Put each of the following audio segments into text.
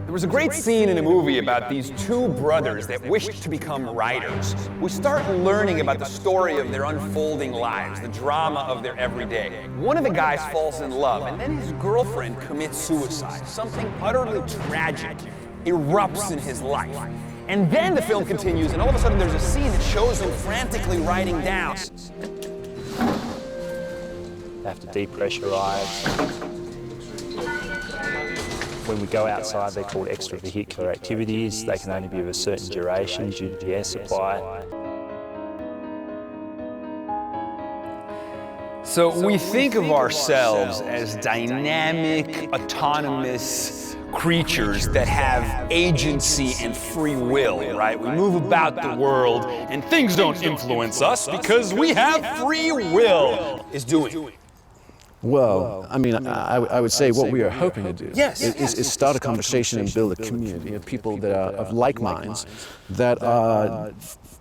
There was a great scene in a movie about these two brothers that wished to become writers. We start learning about the story of their unfolding lives, the drama of their everyday. One of the guys falls in love, and then his girlfriend commits suicide. Something utterly tragic erupts in his life. And then the film continues, and all of a sudden there's a scene that shows him frantically writing down. They have to depressurize. When we go outside, they're called extravehicular activities. They can only be of a certain duration due to the air supply. So we think of ourselves as dynamic, autonomous creatures that have agency and free will, right? We move about the world and things don't influence us because we have free will, is doing. Well, I mean, I would say what we are hoping to do is start a conversation and build a community of people that are of like minds, that are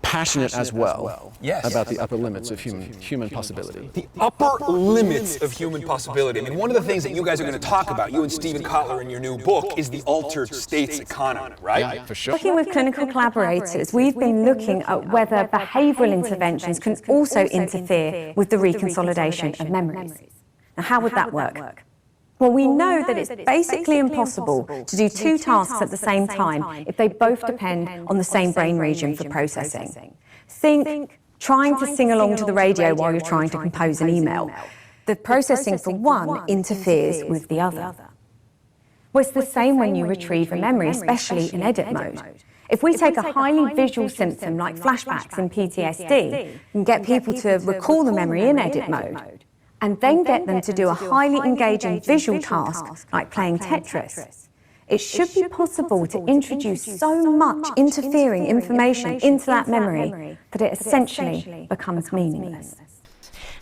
passionate as well about the upper limits of human possibility. The upper limits of human possibility. I mean, one of the things that you guys are going to talk about, you and Steven Kotler in your new book, is the altered states economy, right? Yeah, for sure. Working with clinical collaborators, we've been looking at whether behavioural interventions can also interfere with the reconsolidation of memories. Now, how would that work? Well, we know that it's basically impossible to do two tasks at the same time if they both depend on the same brain region for processing. Think trying to sing along to the radio while you're trying to compose an email. The processing for one interferes with the other. Well, it's the same when you retrieve a memory, especially in edit mode. If we take a highly visual symptom like flashbacks in PTSD and get people to recall the memory in edit mode, and then get them to do a highly engaging visual task like playing Tetris, it should be possible to introduce so much interfering information into that memory that it essentially becomes meaningless.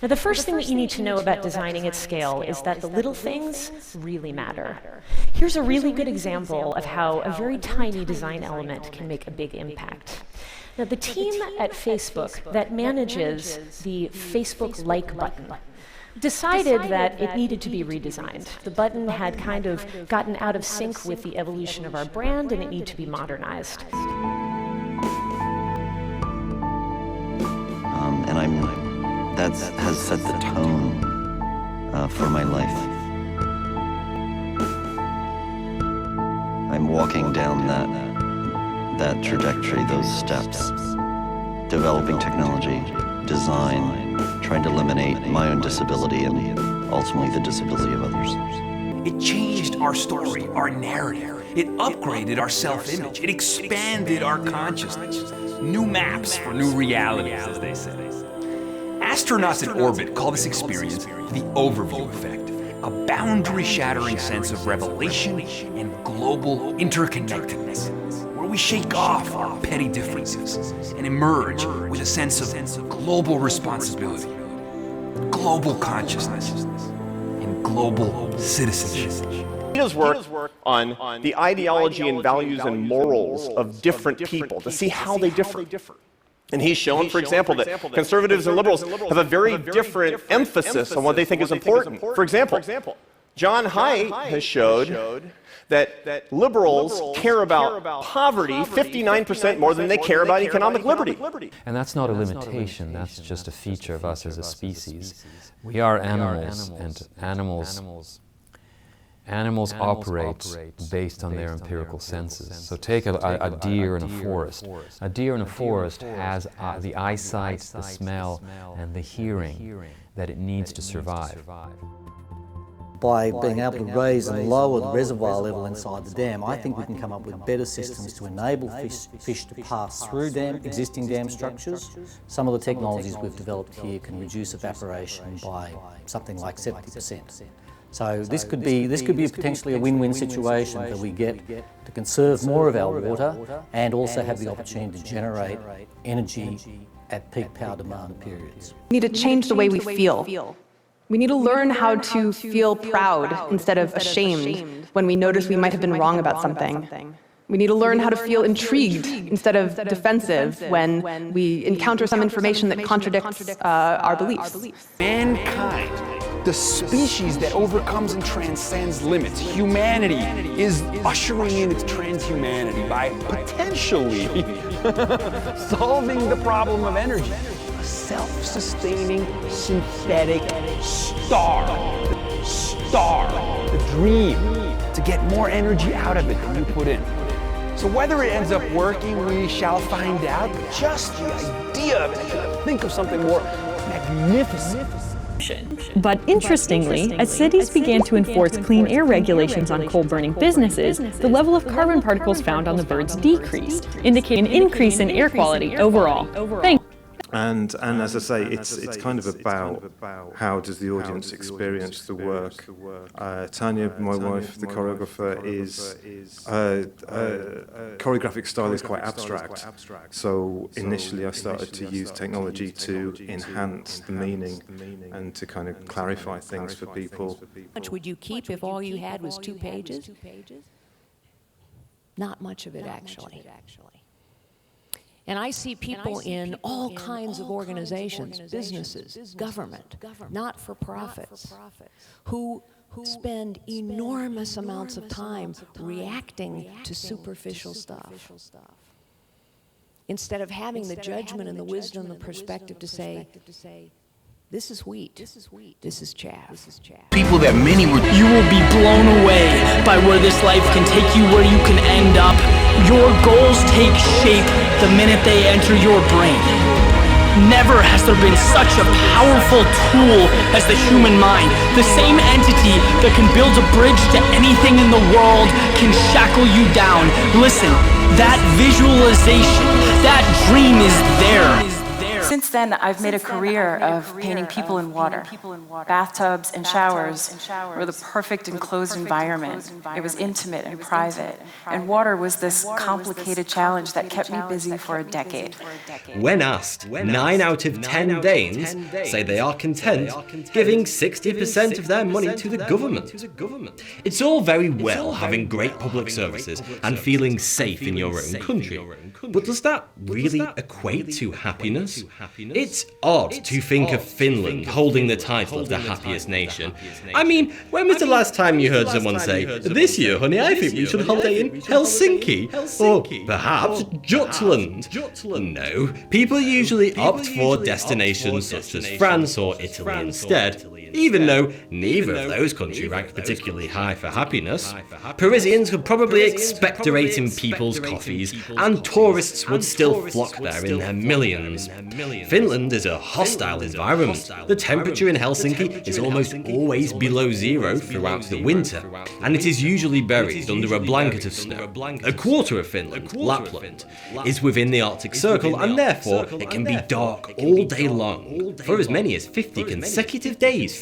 Now, the first thing that you need to know about designing at scale is that the little things really matter. Here's a really good example of how a very tiny design element can make a big impact. Now, the team at Facebook that manages the Facebook Like button decided that it needed to be redesigned. The button had kind of gotten out of sync with the evolution of our brand, and it needed to be modernized. That has set the tone for my life. I'm walking down that trajectory, those steps, developing technology, design, trying to eliminate my own disability and ultimately the disability of others. It changed our story, our narrative. It upgraded our self-image. It expanded our consciousness. New maps for new realities, as they say. Astronauts in orbit call this experience the overview effect, a boundary-shattering sense of revelation and global interconnectedness, where we shake off our petty differences and emerge with a sense of global responsibility, global consciousness, and global citizenship. He does work on the ideology and values and morals of different people to see how they differ. And he's shown, for example, that conservatives and liberals have a very different emphasis on what they think is important. For example, John Haidt has showed that liberals care about poverty 59% more than they care about economic liberty. And that's not a limitation, that's just a feature of us as a species. We are animals, and animals operate based on their empirical senses. So take a deer in a forest. A deer in a forest has the eyesight, the smell, and the hearing that it needs to survive. By being able to raise and lower the reservoir level inside the dam, I think we can come up with better systems to enable fish to pass through existing dam structures. Some of the technologies we've developed here can reduce evaporation by something like 70%. So this could be potentially a win-win situation where we get to conserve more of our water and also have the opportunity to generate energy at peak power demand periods. We need to change the way we feel. We need to learn how to feel proud instead of ashamed when we notice we might have been wrong about something. We need to learn how to feel intrigued instead of defensive when we encounter some information that contradicts our beliefs. Mankind the species that overcomes and transcends limits. Humanity is ushering in its transhumanity by potentially solving the problem of energy. A self-sustaining synthetic star. The dream, to get more energy out of it than you put in. So whether it ends up working, we shall find out. But just the idea of it, I couldn't think of something more magnificent. But interestingly, as cities began to enforce clean air regulations on coal-burning businesses, the level of carbon particles found on the birds decreased, indicating an increase in air quality overall. And as I say, it's kind of about how does the audience experience the work. Tanya, my wife, the choreographer, is choreographic style is quite abstract. So initially I started to use technology to enhance the meaning and to kind of clarify things for people. How much would you keep if all you had was 2 pages? Not much of it, actually. And I see people in all kinds of organizations, businesses, government, not-for-profits, who spend enormous amounts of time reacting to superficial stuff, instead of having the judgment and the wisdom and the perspective to say, this is wheat, this is chaff. People that many were. You will be blown away by where this life can take you, where you can end up. Your goals take shape the minute they enter your brain. Never has there been such a powerful tool as the human mind. The same entity that can build a bridge to anything in the world can shackle you down. Listen, that visualization, that dream is there. Since then, I've made a career of painting people in water. Bathtubs and showers were the perfect enclosed environment. It was intimate and private. And water was this complicated challenge that kept me busy for a decade. When asked, 9 out of 10 Danes say they are content giving 60% of their money to the government. It's all very well having great public services and feeling safe in your own country. But does that really equate to happiness? It's odd to think of Finland holding the title of the happiest nation. I mean, when was the last time you heard someone say, "This year, honey, I think we should holiday in Helsinki," or perhaps Jutland? No, people usually opt for destinations such as France or Italy instead, even though neither of those countries rank particularly high for happiness. Parisians would probably expectorate in people's coffees, and tourists would still flock there in their millions. Finland is a hostile environment. The temperature in Helsinki is almost always below zero throughout the winter, and it is usually buried under a blanket of snow. A quarter of Finland, Lapland, is within the Arctic Circle, and therefore it can be dark all day long, for as many as 50 consecutive days.